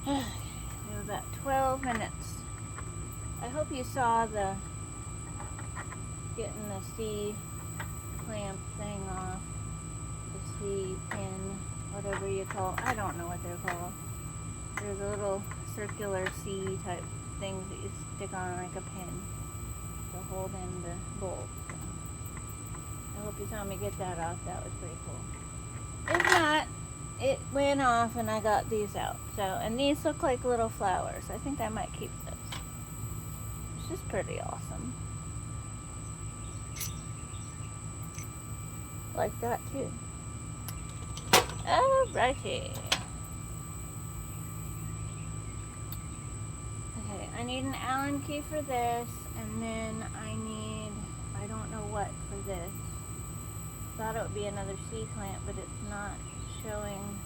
We have about 12 minutes. I hope you saw the getting the C clamp thing off. The C pin, whatever you call it. I don't know what they're called. There's a little circular C type things that you stick on like a pin to hold in the bolt. So I hope you saw me get that off. That was pretty cool. If not, it went off and I got these out. So, and these look like little flowers. I think I might keep those. It's just pretty awesome. Like that too. Alrighty. Okay, I need an Allen key for this, and then I don't know what for this. Thought it would be another C-clamp, but it's not showing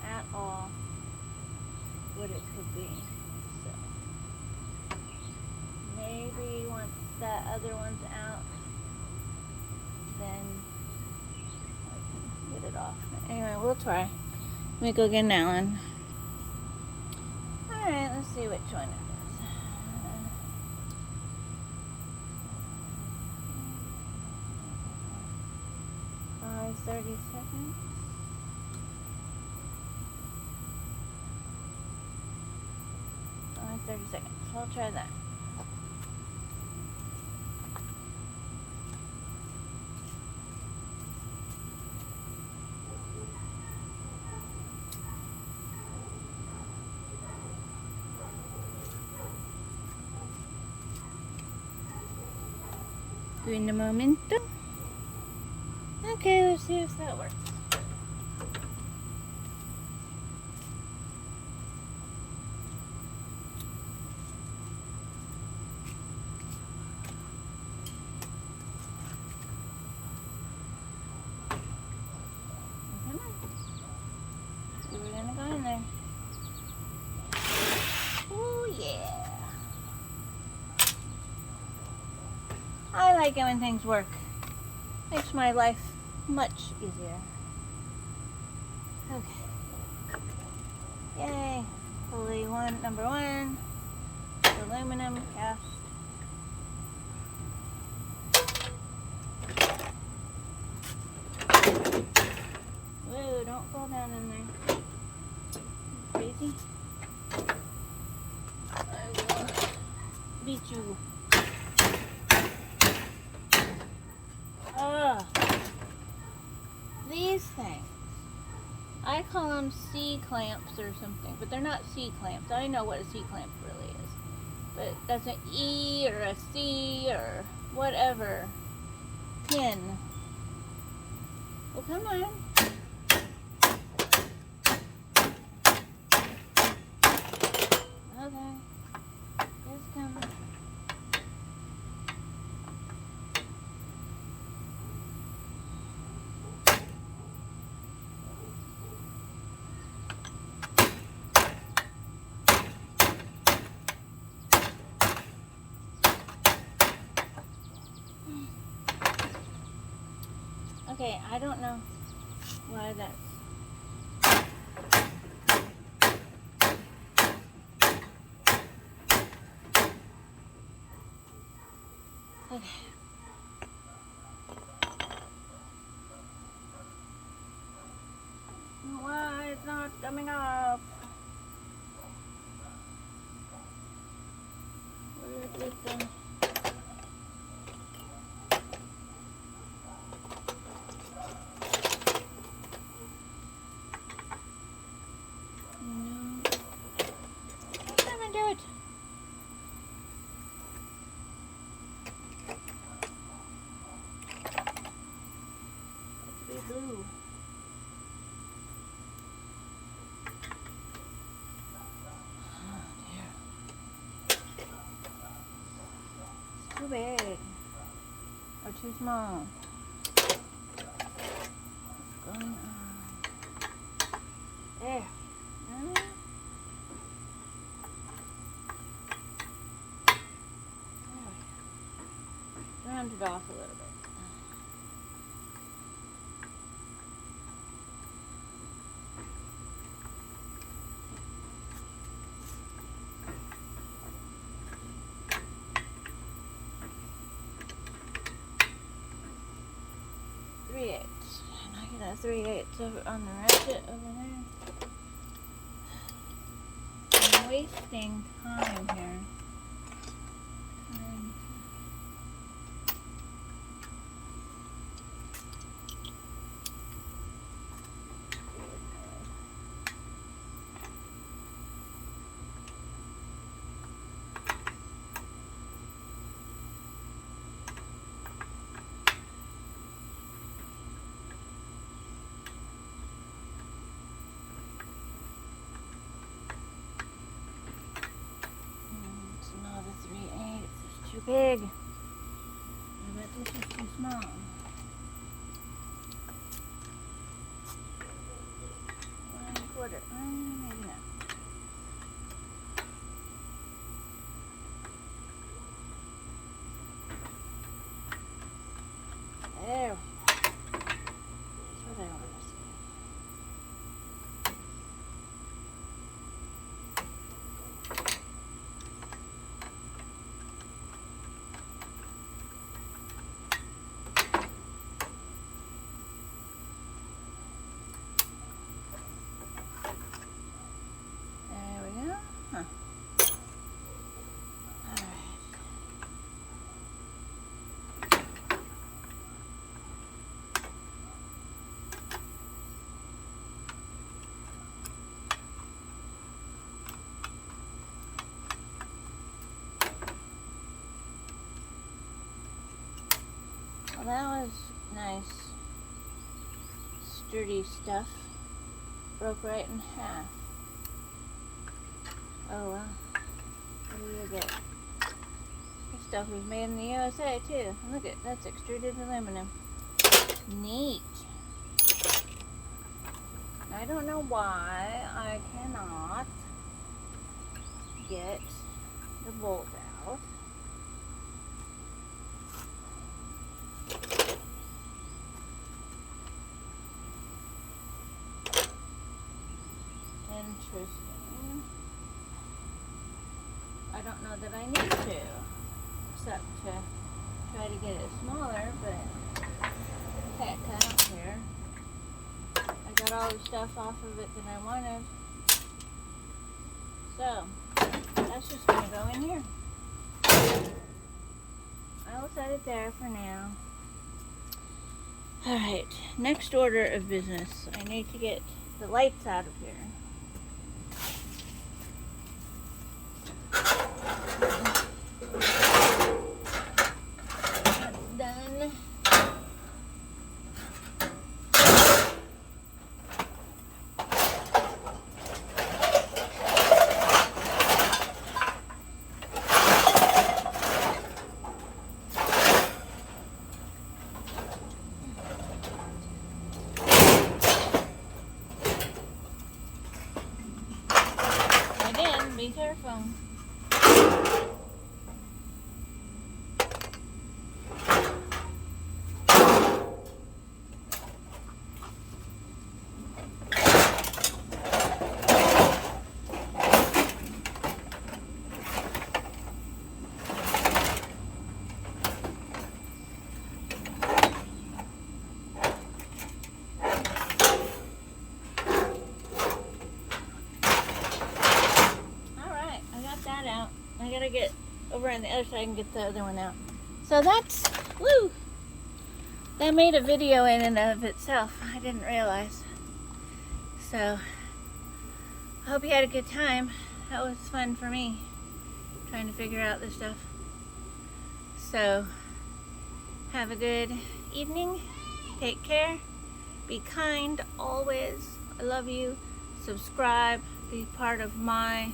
at all what it could be. So maybe once that other one's out, then I can get it off. Anyway, we'll try. Let me go get an Allen. Alright, let's see which one it is. 30 seconds. 30 seconds. So I'll try that. Doing the momentum. Okay, let's see if that works. Come on. So we're gonna go in there. Oh yeah. I like it when things work. Makes my life much easier. Okay. Yay. Pulley number one. Aluminum cast. Whoa, don't fall down in there. Crazy. I will beat you. Ugh. These things. I call them C-clamps or something, but they're not C-clamps. I know what a C-clamp really is. But that's an E or a C or whatever pin. Well, come on. Okay. It's coming. Okay, I don't know why that's... Okay. Why it's not coming up? Where is it? Blue. Oh dear. It's too big. Or too small. What's going on? There. Round it off a little bit. a 3/8 over on the ratchet over there. I'm wasting time here. It's not a 3/8, it's too big. I bet this is too small. 1/4, maybe not. There we go. That's what I want to see. There we go. Huh. All right. Well, that was nice, sturdy stuff. Broke right in half. Oh well. What do you get? This stuff was made in the USA too. Look at that's extruded aluminum. Neat. I don't know why I cannot get the bolt out. Interesting. I don't know that I need to, except to try to get it smaller, but heck, I don't care. I got all the stuff off of it that I wanted. So, that's just going to go in here. I will set it there for now. Alright, next order of business. I need to get the lights out of here. That's done. Again, be careful. Out. I gotta get over on the other side and get the other one out. So that's, woo! That made a video in and of itself. I didn't realize. So, I hope you had a good time. That was fun for me, trying to figure out this stuff. So, have a good evening. Take care. Be kind always. I love you. Subscribe. Be part of my,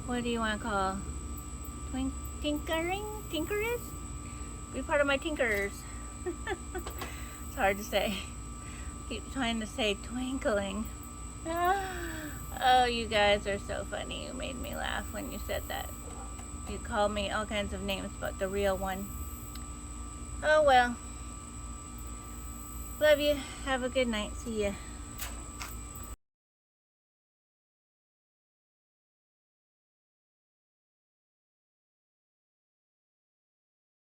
what do you want to call? Tinkerers? Be part of my tinkerers. It's hard to say. Keep trying to say twinkling. Oh, you guys are so funny. You made me laugh when you said that. You called me all kinds of names, but the real one. Oh well. Love you. Have a good night. See ya.